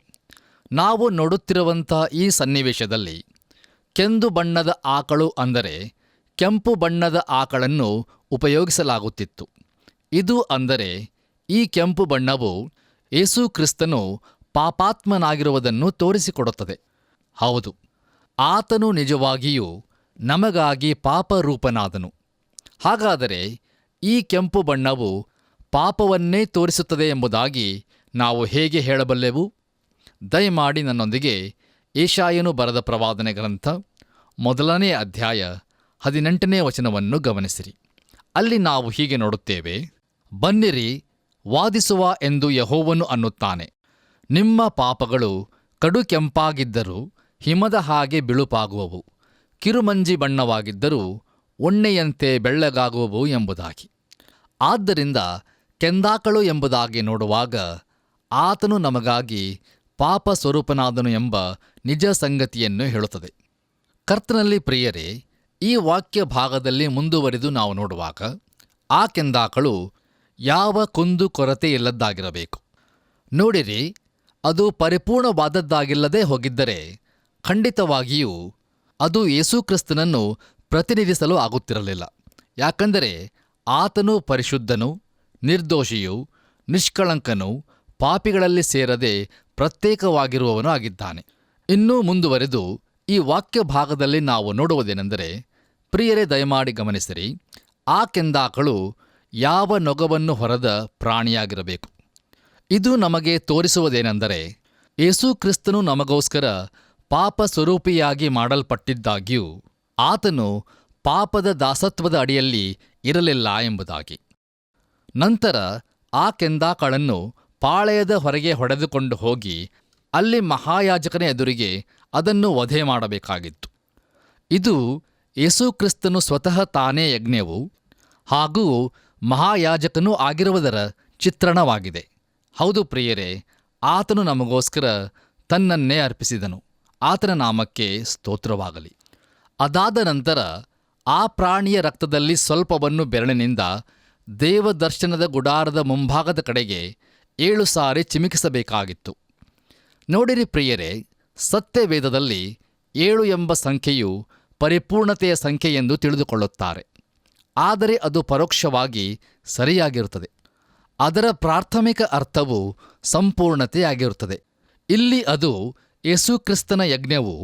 Speaker 2: ನಾವು ನೋಡುತ್ತಿರುವಂಥ ಈ ಸನ್ನಿವೇಶದಲ್ಲಿ ಕೆಂದು ಬಣ್ಣದ ಆಕಳು ಅಂದರೆ ಕೆಂಪು ಬಣ್ಣದ ಆಕಳನ್ನು ಉಪಯೋಗಿಸಲಾಗುತ್ತಿತ್ತು. ಇದು ಅಂದರೆ ಈ ಕೆಂಪು ಬಣ್ಣವು ಯೇಸು ಕ್ರಿಸ್ತನು ಪಾಪಾತ್ಮನಾಗಿರುವುದನ್ನು ತೋರಿಸಿಕೊಡುತ್ತದೆ. ಹೌದು, ಆತನು ನಿಜವಾಗಿಯೂ ನಮಗಾಗಿ ಪಾಪರೂಪನಾದನು. ಹಾಗಾದರೆ ಈ ಕೆಂಪು ಬಣ್ಣವು ಪಾಪವನ್ನೇ ತೋರಿಸುತ್ತದೆ ಎಂಬುದಾಗಿ ನಾವು ಹೇಗೆ ಹೇಳಬಲ್ಲೆವು? ದಯಮಾಡಿ ನನ್ನೊಂದಿಗೆ ಯೆಶಾಯನು ಬರೆದ ಪ್ರವಾದನೆ ಗ್ರಂಥ 1ನೇ ಅಧ್ಯಾಯ 18ನೇ ವಚನವನ್ನು ಗಮನಿಸಿರಿ. ಅಲ್ಲಿ ನಾವು ಹೀಗೆ ನೋಡುತ್ತೇವೆ: ಬನ್ನಿರಿ, ವಾದಿಸುವ ಎಂದು ಯೆಹೋವನು ಅನ್ನುತ್ತಾನೆ. ನಿಮ್ಮ ಪಾಪಗಳು ಕಡು ಕೆಂಪಾಗಿದ್ದರೂ ಹಿಮದ ಹಾಗೆ ಬಿಳುಪಾಗುವವು, ಕಿರುಮಂಜಿ ಬಣ್ಣವಾಗಿದ್ದರೂ ಉಣ್ಣೆಯಂತೆ ಬೆಳ್ಳಗಾಗುವವು ಎಂಬುದಾಗಿ. ಆದ್ದರಿಂದ ಕೆಂದಾಕಳು ಎಂಬುದಾಗಿ ನೋಡುವಾಗ ಆತನು ನಮಗಾಗಿ ಪಾಪ ಸ್ವರೂಪನಾದನು ಎಂಬ ನಿಜ ಸಂಗತಿಯನ್ನು ಹೇಳುತ್ತದೆ. ಕರ್ತನಲ್ಲಿ ಪ್ರಿಯರೇ, ಈ ವಾಕ್ಯ ಭಾಗದಲ್ಲಿ ಮುಂದುವರಿದು ನಾವು ನೋಡುವಾಗ ಆ ಕೆಂದಾಕಳು ಯಾವ ಕುಂದು ಕೊರತೆ ಇಲ್ಲದ್ದಾಗಿರಬೇಕು. ನೋಡಿರಿ, ಅದು ಪರಿಪೂರ್ಣವಾದದ್ದಾಗಿಲ್ಲದೆ ಹೋಗಿದ್ದರೆ ಖಂಡಿತವಾಗಿಯೂ ಅದು ಯೇಸುಕ್ರಿಸ್ತನನ್ನು ಪ್ರತಿನಿಧಿಸಲು ಆಗುತ್ತಿರಲಿಲ್ಲ. ಯಾಕಂದರೆ ಆತನು ಪರಿಶುದ್ಧನೂ ನಿರ್ದೋಷಿಯೂ ನಿಷ್ಕಳಂಕನೂ ಪಾಪಿಗಳಲ್ಲಿ ಸೇರದೆ ಪ್ರತ್ಯೇಕವಾಗಿರುವವನು ಆಗಿದ್ದಾನೆ. ಇನ್ನೂ ಮುಂದುವರೆದು ಈ ವಾಕ್ಯ ಭಾಗದಲ್ಲಿ ನಾವು ನೋಡುವುದೇನೆಂದರೆ, ಪ್ರಿಯರೇ ದಯಮಾಡಿ ಗಮನಿಸಿರಿ, ಆ ಕೆಂದಾಕಳು ಯಾವ ನೊಗವನ್ನು ಹೊರದ ಪ್ರಾಣಿಯಾಗಿರಬೇಕು. ಇದು ನಮಗೆ ತೋರಿಸುವುದೇನೆಂದರೆ, ಯೇಸು ಕ್ರಿಸ್ತನು ನಮಗೋಸ್ಕರ ಪಾಪ ಸ್ವರೂಪಿಯಾಗಿ ಮಾಡಲ್ಪಟ್ಟಿದ್ದಾಗ್ಯೂ ಆತನು ಪಾಪದ ದಾಸತ್ವದ ಅಡಿಯಲ್ಲಿ ಇರಲಿಲ್ಲ ಎಂಬುದಾಗಿ. ನಂತರ ಆ ಕೆಂದಾಕಳನ್ನು ಪಾಳೆಯದ ಹೊರಗೆ ಹೊಡೆದುಕೊಂಡು ಹೋಗಿ ಅಲ್ಲಿ ಮಹಾಯಾಜಕನ ಎದುರಿಗೆ ಅದನ್ನು ವಧೆ ಮಾಡಬೇಕಾಗಿತ್ತು. ಇದು ಯೇಸುಕ್ರಿಸ್ತನು ಸ್ವತಃ ತಾನೇ ಯಜ್ಞವು ಹಾಗೂ ಮಹಾಯಾಜಕನೂ ಆಗಿರುವುದರ ಚಿತ್ರಣವಾಗಿದೆ. ಹೌದು ಪ್ರಿಯರೇ, ಆತನು ನಮಗೋಸ್ಕರ ತನ್ನನ್ನೇ ಅರ್ಪಿಸಿದನು. ಆತನ ನಾಮಕ್ಕೆ ಸ್ತೋತ್ರವಾಗಲಿ. ಅದಾದ ನಂತರ ಆ ಪ್ರಾಣಿಯ ರಕ್ತದಲ್ಲಿ ಸ್ವಲ್ಪವನ್ನು ಬೆರಳಿನಿಂದ ದೇವದರ್ಶನದ ಗುಡಾರದ ಮುಂಭಾಗದ ಕಡೆಗೆ 7 ಸಾರಿ ಚಿಮುಕಿಸಬೇಕಾಗಿತ್ತು. ನೋಡಿರಿ ಪ್ರಿಯರೇ, ಸತ್ಯವೇದದಲ್ಲಿ 7 ಎಂಬ ಸಂಖ್ಯೆಯು ಪರಿಪೂರ್ಣತೆಯ ಸಂಖ್ಯೆ ಎಂದು ತಿಳಿದುಕೊಳ್ಳುತ್ತಾರೆ. ಆದರೆ ಅದು ಪರೋಕ್ಷವಾಗಿ ಸರಿಯಾಗಿರುತ್ತದೆ. ಅದರ ಪ್ರಾಥಮಿಕ ಅರ್ಥವು ಸಂಪೂರ್ಣತೆಯಾಗಿರುತ್ತದೆ. ಇಲ್ಲಿ ಅದು ಯೇಸುಕ್ರಿಸ್ತನ ಯಜ್ಞವು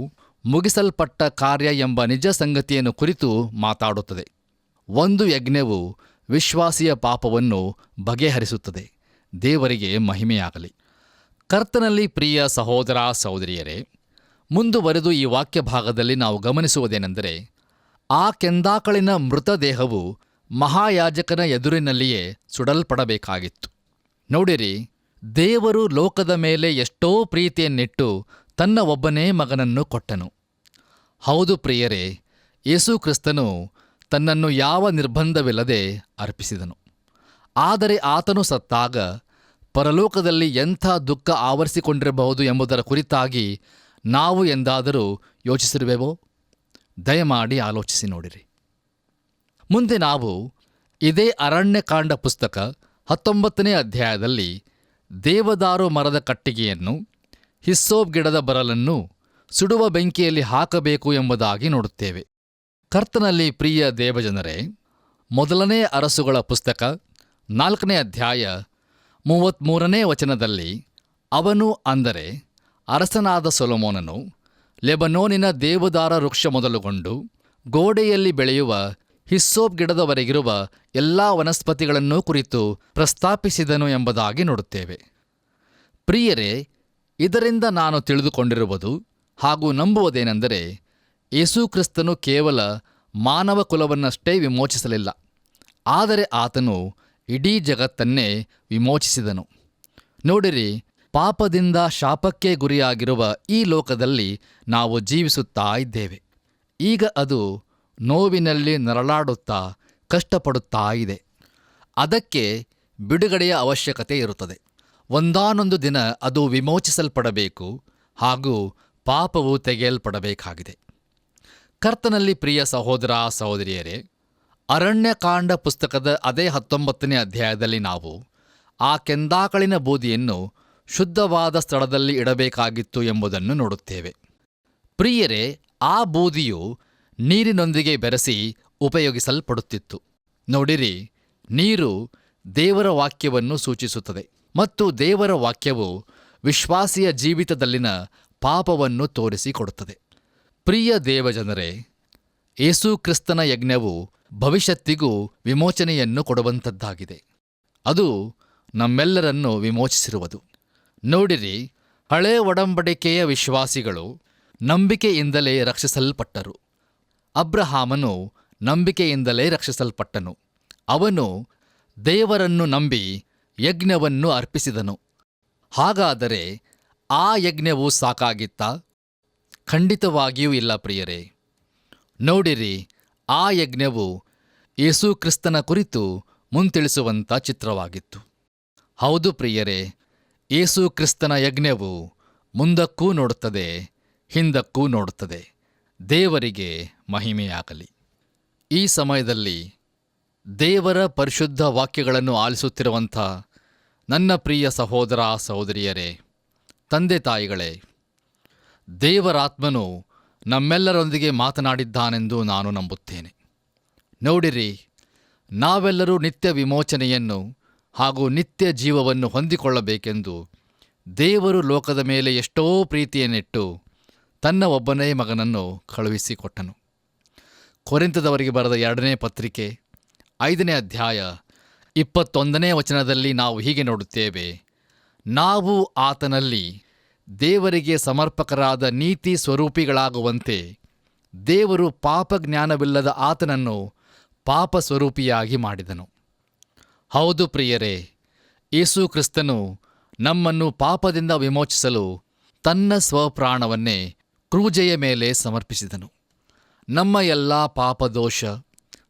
Speaker 2: ಮುಗಿಸಲ್ಪಟ್ಟ ಕಾರ್ಯ ಎಂಬ ನಿಜ ಸಂಗತಿಯನ್ನು ಕುರಿತು ಮಾತಾಡುತ್ತದೆ. ಒಂದು ಯಜ್ಞವು ವಿಶ್ವಾಸಿಯ ಪಾಪವನ್ನು ಬಗೆಹರಿಸುತ್ತದೆ. ದೇವರಿಗೆ ಮಹಿಮೆಯಾಗಲಿ. ಕರ್ತನಲ್ಲಿ ಪ್ರಿಯ ಸಹೋದರ ಸಹೋದರಿಯರೇ, ಮುಂದುವರೆದು ಈ ವಾಕ್ಯ ಭಾಗದಲ್ಲಿ ನಾವು ಗಮನಿಸುವುದೇನೆಂದರೆ, ಆ ಕೆಂದಾಕಳಿನ ಮೃತದೇಹವು ಮಹಾಯಾಜಕನ ಎದುರಿನಲ್ಲಿಯೇ ಸುಡಲ್ಪಡಬೇಕಾಗಿತ್ತು. ನೋಡಿರಿ, ದೇವರು ಲೋಕದ ಮೇಲೆ ಎಷ್ಟೋ ಪ್ರೀತಿಯನ್ನಿಟ್ಟು ತನ್ನ ಒಬ್ಬನೇ ಮಗನನ್ನು ಕೊಟ್ಟನು. ಹೌದು ಪ್ರಿಯರೇ, ಯೇಸುಕ್ರಿಸ್ತನು ತನ್ನನ್ನು ಯಾವ ನಿರ್ಬಂಧವಿಲ್ಲದೆ ಅರ್ಪಿಸಿದನು. ಆದರೆ ಆತನು ಸತ್ತಾಗ ಪರಲೋಕದಲ್ಲಿ ಎಂಥ ದುಃಖ ಆವರಿಸಿಕೊಂಡಿರಬಹುದು ಎಂಬುದರ ಕುರಿತಾಗಿ ನಾವು ಎಂದಾದರೂ ಯೋಚಿಸಿರುವೆವೋ? ದಯಮಾಡಿ ಆಲೋಚಿಸಿ ನೋಡಿರಿ. ಮುಂದೆ ನಾವು ಇದೇ ಅರಣ್ಯಕಾಂಡ ಪುಸ್ತಕ 19ನೇ ಅಧ್ಯಾಯದಲ್ಲಿ ದೇವದಾರು ಮರದ ಕಟ್ಟಿಗೆಯನ್ನು, ಹಿಸ್ಸೋಪ್ ಗಿಡದ ಬರಲನ್ನು ಸುಡುವ ಬೆಂಕಿಯಲ್ಲಿ ಹಾಕಬೇಕು ಎಂಬುದಾಗಿ ನೋಡುತ್ತೇವೆ. ಕರ್ತನಲ್ಲಿ ಪ್ರಿಯ ದೇವಜನರೇ, 1ನೇ ಅರಸುಗಳ ಪುಸ್ತಕ 4ನೇ ಅಧ್ಯಾಯ 33ನೇ ವಚನದಲ್ಲಿ ಅವನು, ಅಂದರೆ ಅರಸನಾದ ಸೊಲೊಮೋನನು, ಲೆಬನೋನಿನ ದೇವದಾರ ವೃಕ್ಷ ಮೊದಲುಗೊಂಡು ಗೋಡೆಯಲ್ಲಿ ಬೆಳೆಯುವ ಹಿಸ್ಸೋಪ್ ಗಿಡದವರೆಗಿರುವ ಎಲ್ಲಾ ವನಸ್ಪತಿಗಳನ್ನೂ ಕುರಿತು ಪ್ರಸ್ತಾಪಿಸಿದನು ಎಂಬುದಾಗಿ ನೋಡುತ್ತೇವೆ. ಪ್ರಿಯರೇ, ಇದರಿಂದ ನಾನು ತಿಳಿದುಕೊಂಡಿರುವುದು ಹಾಗೂ ನಂಬುವುದೇನೆಂದರೆ, ಯೇಸುಕ್ರಿಸ್ತನು ಕೇವಲ ಮಾನವ ಕುಲವನ್ನಷ್ಟೇ ವಿಮೋಚಿಸಲಿಲ್ಲ, ಆದರೆ ಆತನು ಇಡೀ ಜಗತ್ತನ್ನೇ ವಿಮೋಚಿಸಿದನು. ನೋಡಿರಿ, ಪಾಪದಿಂದ ಶಾಪಕ್ಕೆ ಗುರಿಯಾಗಿರುವ ಈ ಲೋಕದಲ್ಲಿ ನಾವು ಜೀವಿಸುತ್ತಾ ಇದ್ದೇವೆ. ಈಗ ಅದು ನೋವಿನಲ್ಲಿ ನರಳಾಡುತ್ತಾ ಕಷ್ಟಪಡುತ್ತಾ ಇದೆ. ಅದಕ್ಕೆ ಬಿಡುಗಡೆಯ ಅವಶ್ಯಕತೆ ಇರುತ್ತದೆ. ಒಂದಾನೊಂದು ದಿನ ಅದು ವಿಮೋಚಿಸಲ್ಪಡಬೇಕು ಹಾಗೂ ಪಾಪವು ತೆಗೆಯಲ್ಪಡಬೇಕಾಗಿದೆ. ಕರ್ತನಲ್ಲಿ ಪ್ರಿಯ ಸಹೋದರ ಸಹೋದರಿಯರೇ, ಅರಣ್ಯಕಾಂಡ ಪುಸ್ತಕದ ಅದೇ 19ನೇ ಅಧ್ಯಾಯದಲ್ಲಿ ನಾವು ಆ ಕೆಂದಾಕಳಿನ ಬೂದಿಯನ್ನು ಶುದ್ಧವಾದ ಸ್ಥಳದಲ್ಲಿ ಇಡಬೇಕಾಗಿತ್ತು ಎಂಬುದನ್ನು ನೋಡುತ್ತೇವೆ. ಪ್ರಿಯರೇ, ಆ ಬೂದಿಯು ನೀರಿನೊಂದಿಗೆ ಬೆರೆಸಿ ಉಪಯೋಗಿಸಲ್ಪಡುತ್ತಿತ್ತು. ನೋಡಿರಿ, ನೀರು ದೇವರ ವಾಕ್ಯವನ್ನು ಸೂಚಿಸುತ್ತದೆ ಮತ್ತು ದೇವರ ವಾಕ್ಯವು ವಿಶ್ವಾಸಿಯ ಜೀವಿತದಲ್ಲಿನ ಪಾಪವನ್ನು ತೋರಿಸಿಕೊಡುತ್ತದೆ. ಪ್ರಿಯ ದೇವಜನರೇ, ಯೇಸುಕ್ರಿಸ್ತನ ಯಜ್ಞವು ಭವಿಷ್ಯತ್ತಿಗೂ ವಿಮೋಚನೆಯನ್ನು ಕೊಡುವಂಥದ್ದಾಗಿದೆ. ಅದು ನಮ್ಮೆಲ್ಲರನ್ನು ವಿಮೋಚಿಸಿರುವುದು. ನೋಡಿರಿ, ಹಳೇ ಒಡಂಬಡಿಕೆಯ ವಿಶ್ವಾಸಿಗಳು ನಂಬಿಕೆಯಿಂದಲೇ ರಕ್ಷಿಸಲ್ಪಟ್ಟರು. ಅಬ್ರಹಾಮನು ನಂಬಿಕೆಯಿಂದಲೇ ರಕ್ಷಿಸಲ್ಪಟ್ಟನು. ಅವನು ದೇವರನ್ನು ನಂಬಿ ಯಜ್ಞವನ್ನು ಅರ್ಪಿಸಿದನು. ಹಾಗಾದರೆ ಆ ಯಜ್ಞವು ಸಾಕಾಗಿತ್ತಾ? ಖಂಡಿತವಾಗಿಯೂ ಇಲ್ಲ ಪ್ರಿಯರೇ. ನೋಡಿರಿ, ಆ ಯಜ್ಞವು ಯೇಸುಕ್ರಿಸ್ತನ ಕುರಿತು ಮುಂತಿಳಿಸುವಂಥ ಚಿತ್ರವಾಗಿತ್ತು. ಹೌದು ಪ್ರಿಯರೇ, ಯೇಸುಕ್ರಿಸ್ತನ ಯಜ್ಞವು ಮುಂದಕ್ಕೂ ನೋಡುತ್ತದೆ, ಹಿಂದಕ್ಕೂ ನೋಡುತ್ತದೆ. ದೇವರಿಗೆ ಮಹಿಮೆಯಾಗಲಿ. ಈ ಸಮಯದಲ್ಲಿ ದೇವರ ಪರಿಶುದ್ಧ ವಾಕ್ಯಗಳನ್ನು ಆಲಿಸುತ್ತಿರುವಂಥ ನನ್ನ ಪ್ರಿಯ ಸಹೋದರ ಸಹೋದರಿಯರೇ, ತಂದೆ ತಾಯಿಗಳೇ, ದೇವರಾತ್ಮನು ನಮ್ಮೆಲ್ಲರೊಂದಿಗೆ ಮಾತನಾಡಿದ್ದಾನೆಂದು ನಾನು ನಂಬುತ್ತೇನೆ. ನೋಡಿರಿ, ನಾವೆಲ್ಲರೂ ನಿತ್ಯ ವಿಮೋಚನೆಯನ್ನು ಹಾಗೂ ನಿತ್ಯ ಜೀವವನ್ನು ಹೊಂದಿಕೊಳ್ಳಬೇಕೆಂದು ದೇವರು ಲೋಕದ ಮೇಲೆ ಎಷ್ಟೋ ಪ್ರೀತಿಯನ್ನಿಟ್ಟು ತನ್ನ ಒಬ್ಬನೇ ಮಗನನ್ನು ಕಳುಹಿಸಿಕೊಟ್ಟನು. ಕೊರಿಂಥದವರಿಗೆ ಬರೆದ 2ನೇ ಪತ್ರಿಕೆ 5ನೇ ಅಧ್ಯಾಯ 21ನೇ ವಚನದಲ್ಲಿ ನಾವು ಹೀಗೆ ನೋಡುತ್ತೇವೆ: ನಾವು ಆತನಲ್ಲಿ ದೇವರಿಗೆ ಸಮರ್ಪಕರಾದ ನೀತಿ ಸ್ವರೂಪಿಗಳಾಗುವಂತೆ ದೇವರು ಪಾಪಜ್ಞಾನವಿಲ್ಲದ ಆತನನ್ನು ಪಾಪ ಸ್ವರೂಪಿಯಾಗಿ ಮಾಡಿದನು. ಹೌದು ಪ್ರಿಯರೇ, ಯೇಸುಕ್ರಿಸ್ತನು ನಮ್ಮನ್ನು ಪಾಪದಿಂದ ವಿಮೋಚಿಸಲು ತನ್ನ ಸ್ವಪ್ರಾಣವನ್ನೇ ಕ್ರೂಜೆಯ ಮೇಲೆ ಸಮರ್ಪಿಸಿದನು. ನಮ್ಮ ಎಲ್ಲ ಪಾಪದೋಷ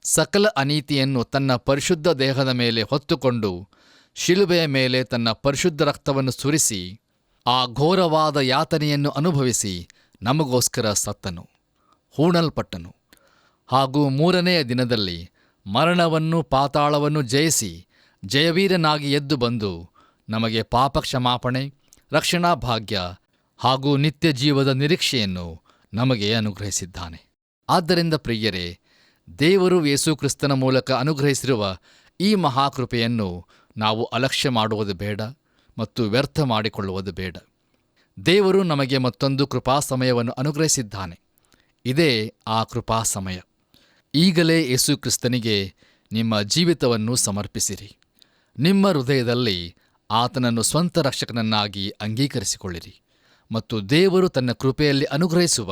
Speaker 2: ಸಕಲ ಅನೀತಿಯನ್ನು ತನ್ನ ಪರಿಶುದ್ಧ ದೇಹದ ಮೇಲೆ ಹೊತ್ತುಕೊಂಡು ಶಿಲುಬೆಯ ಮೇಲೆ ತನ್ನ ಪರಿಶುದ್ಧ ರಕ್ತವನ್ನು ಸುರಿಸಿ ಆ ಘೋರವಾದ ಯಾತನೆಯನ್ನು ಅನುಭವಿಸಿ ನಮಗೋಸ್ಕರ ಸತ್ತನು, ಹೂಣಲ್ಪಟ್ಟನು. ಹಾಗೂ ಮೂರನೆಯ ದಿನದಲ್ಲಿ ಮರಣವನ್ನು ಪಾತಾಳವನ್ನು ಜಯಿಸಿ ಜಯವೀರನಾಗಿ ಎದ್ದು ಬಂದು ನಮಗೆ ಪಾಪ ಕ್ಷಮಾಪಣೆ, ರಕ್ಷಣಾ ಭಾಗ್ಯ ಹಾಗೂ ನಿತ್ಯ ಜೀವದ ನಿರೀಕ್ಷೆಯನ್ನು ನಮಗೆ ಅನುಗ್ರಹಿಸಿದ್ದಾನೆ. ಆದ್ದರಿಂದ ಪ್ರಿಯರೇ, ದೇವರು ಯೇಸುಕ್ರಿಸ್ತನ ಮೂಲಕ ಅನುಗ್ರಹಿಸಿರುವ ಈ ಮಹಾಕೃಪೆಯನ್ನು ನಾವು ಅಲಕ್ಷ್ಯ ಮಾಡುವುದು ಬೇಡ ಮತ್ತು ವ್ಯರ್ಥ ಮಾಡಿಕೊಳ್ಳುವುದು ಬೇಡ. ದೇವರು ನಮಗೆ ಮತ್ತೊಂದು ಕೃಪಾ ಸಮಯವನ್ನು ಅನುಗ್ರಹಿಸಿದ್ದಾನೆ. ಇದೇ ಆ ಕೃಪಾ ಸಮಯ. ಈಗಲೇ ಯೇಸುಕ್ರಿಸ್ತನಿಗೆ ನಿಮ್ಮ ಜೀವಿತವನ್ನು ಸಮರ್ಪಿಸಿರಿ. ನಿಮ್ಮ ಹೃದಯದಲ್ಲಿ ಆತನನ್ನು ಸ್ವಂತ ರಕ್ಷಕನನ್ನಾಗಿ ಅಂಗೀಕರಿಸಿಕೊಳ್ಳಿರಿ ಮತ್ತು ದೇವರು ತನ್ನ ಕೃಪೆಯಲ್ಲಿ ಅನುಗ್ರಹಿಸುವ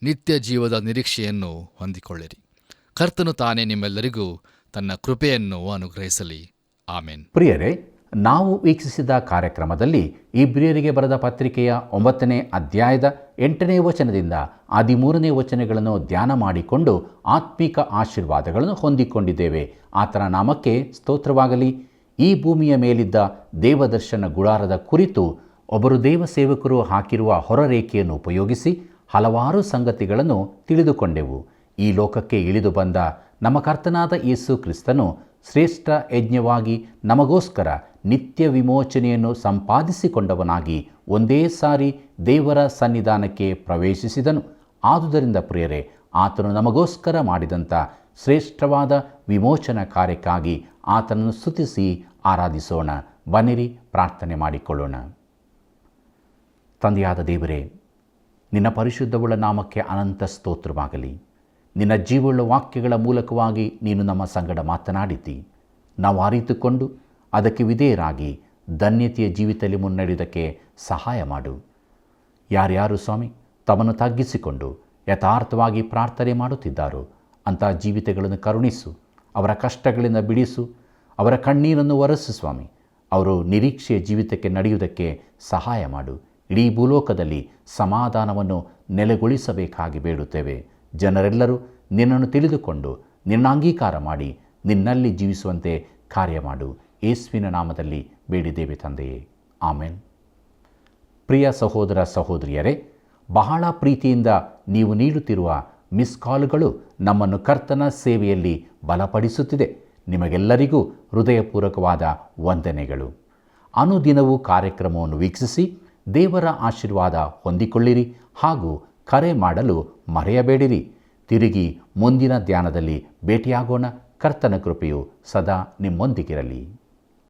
Speaker 2: ನಿತ್ಯ ಜೀವದ ನಿರೀಕ್ಷೆಯನ್ನು ಹೊಂದಿಕೊಳ್ಳಿರಿ. ಕರ್ತನು ತಾನೇ ನಿಮ್ಮೆಲ್ಲರಿಗೂ ತನ್ನ ಕೃಪೆಯನ್ನು ಅನುಗ್ರಹಿಸಲಿ. ಆಮೆನ್.
Speaker 1: ಪ್ರಿಯರೇ, ನಾವು ವೀಕ್ಷಿಸಿದ ಕಾರ್ಯಕ್ರಮದಲ್ಲಿ ಇಬ್ರಿಯರಿಗೆ ಬರೆದ ಪತ್ರಿಕೆಯ 9ನೇ ಅಧ್ಯಾಯದ 8ನೇ ವಚನದಿಂದ 13ನೇ ವಚನಗಳನ್ನು ಧ್ಯಾನ ಮಾಡಿಕೊಂಡು ಆತ್ಮಿಕ ಆಶೀರ್ವಾದಗಳನ್ನು ಹೊಂದಿಕೊಂಡಿದ್ದೇವೆ. ಆತನ ನಾಮಕ್ಕೆ ಸ್ತೋತ್ರವಾಗಲಿ. ಈ ಭೂಮಿಯ ಮೇಲಿದ್ದ ದೇವದರ್ಶನ ಗುಡಾರದ ಕುರಿತು ಒಬ್ಬರು ದೇವಸೇವಕರು ಹಾಕಿರುವ ಹೊರರೇಖೆಯನ್ನು ಉಪಯೋಗಿಸಿ ಹಲವಾರು ಸಂಗತಿಗಳನ್ನು ತಿಳಿದುಕೊಂಡೆವು. ಈ ಲೋಕಕ್ಕೆ ಇಳಿದು ಬಂದ ನಮ್ಮ ಕರ್ತನಾದ ಯೇಸು ಕ್ರಿಸ್ತನು ಶ್ರೇಷ್ಠ ಯಜ್ಞವಾಗಿ ನಮಗೋಸ್ಕರ ನಿತ್ಯ ವಿಮೋಚನೆಯನ್ನು ಸಂಪಾದಿಸಿಕೊಂಡವನಾಗಿ ಒಂದೇ ಸಾರಿ ದೇವರ ಸನ್ನಿಧಾನಕ್ಕೆ ಪ್ರವೇಶಿಸಿದನು. ಆದುದರಿಂದ ಪ್ರಿಯರೇ, ಆತನು ನಮಗೋಸ್ಕರ ಮಾಡಿದಂಥ ಶ್ರೇಷ್ಠವಾದ ವಿಮೋಚನಾ ಕಾರ್ಯಕ್ಕಾಗಿ ಆತನನ್ನು ಸ್ತುತಿಸಿ ಆರಾಧಿಸೋಣ. ಬನ್ನಿರಿ, ಪ್ರಾರ್ಥನೆ ಮಾಡಿಕೊಳ್ಳೋಣ. ತಂದೆಯಾದ ದೇವರೇ, ನಿನ್ನ ಪರಿಶುದ್ಧವುಳ್ಳ ನಾಮಕ್ಕೆ ಅನಂತ ಸ್ತೋತ್ರವಾಗಲಿ. ನಿನ್ನ ಜೀವವುಳ್ಳ ವಾಕ್ಯಗಳ ಮೂಲಕವಾಗಿ ನೀನು ನಮ್ಮ ಸಂಗಡ ಮಾತನಾಡಿದ್ದಿ. ನಾವು ಅರಿತುಕೊಂಡು ಅದಕ್ಕೆ ವಿಧೇಯರಾಗಿ ಧನ್ಯತೆಯ ಜೀವಿತದಲ್ಲಿ ಮುನ್ನಡೆಯುವುದಕ್ಕೆ ಸಹಾಯ ಮಾಡು. ಯಾರ್ಯಾರು ಸ್ವಾಮಿ ತಮ್ಮನ್ನು ತಗ್ಗಿಸಿಕೊಂಡು ಯಥಾರ್ಥವಾಗಿ ಪ್ರಾರ್ಥನೆ ಮಾಡುತ್ತಿದ್ದಾರೋ ಅಂಥ ಜೀವಿತಗಳನ್ನು ಕರುಣಿಸು. ಅವರ ಕಷ್ಟಗಳಿಂದ ಬಿಡಿಸು. ಅವರ ಕಣ್ಣೀರನ್ನು ಒರೆಸು ಸ್ವಾಮಿ. ಅವರು ನಿರೀಕ್ಷೆಯ ಜೀವಿತಕ್ಕೆ ನಡೆಯುವುದಕ್ಕೆ ಸಹಾಯ ಮಾಡು. ಇಡೀ ಭೂಲೋಕದಲ್ಲಿ ಸಮಾಧಾನವನ್ನು ನೆಲೆಗೊಳಿಸಬೇಕಾಗಿ ಬೇಡುತ್ತೇವೆ. ಜನರೆಲ್ಲರೂ ನಿನ್ನನ್ನು ತಿಳಿದುಕೊಂಡು ನಿನ್ನ ಅಂಗೀಕಾರ ಮಾಡಿ ನಿನ್ನಲ್ಲಿ ಜೀವಿಸುವಂತೆ ಕಾರ್ಯ ಮಾಡು. ಯೇಸುವಿನ ನಾಮದಲ್ಲಿ ಬೇಡಿದ್ದೇವೆ ತಂದೆಯೇ, ಆಮೆನ್. ಪ್ರಿಯ ಸಹೋದರ ಸಹೋದರಿಯರೇ, ಬಹಳ ಪ್ರೀತಿಯಿಂದ ನೀವು ನೀಡುತ್ತಿರುವ ಮಿಸ್ ಕಾಲ್ಗಳು ನಮ್ಮನ್ನು ಕರ್ತನ ಸೇವೆಯಲ್ಲಿ ಬಲಪಡಿಸುತ್ತಿದೆ. ನಿಮಗೆಲ್ಲರಿಗೂ ಹೃದಯಪೂರ್ವಕವಾದ ವಂದನೆಗಳು. ಅನುದಿನವೂ ಕಾರ್ಯಕ್ರಮವನ್ನು ವೀಕ್ಷಿಸಿ ದೇವರ ಆಶೀರ್ವಾದ ಹೊಂದಿಕೊಳ್ಳಿರಿ ಹಾಗೂ ಕರೆ ಮಾಡಲು ಮರೆಯಬೇಡಿರಿ. ತಿರುಗಿ ಮುಂದಿನ ಧ್ಯಾನದಲ್ಲಿ ಭೇಟಿಯಾಗೋಣ. ಕರ್ತನ ಕೃಪೆಯು ಸದಾ ನಿಮ್ಮೊಂದಿಗಿರಲಿ.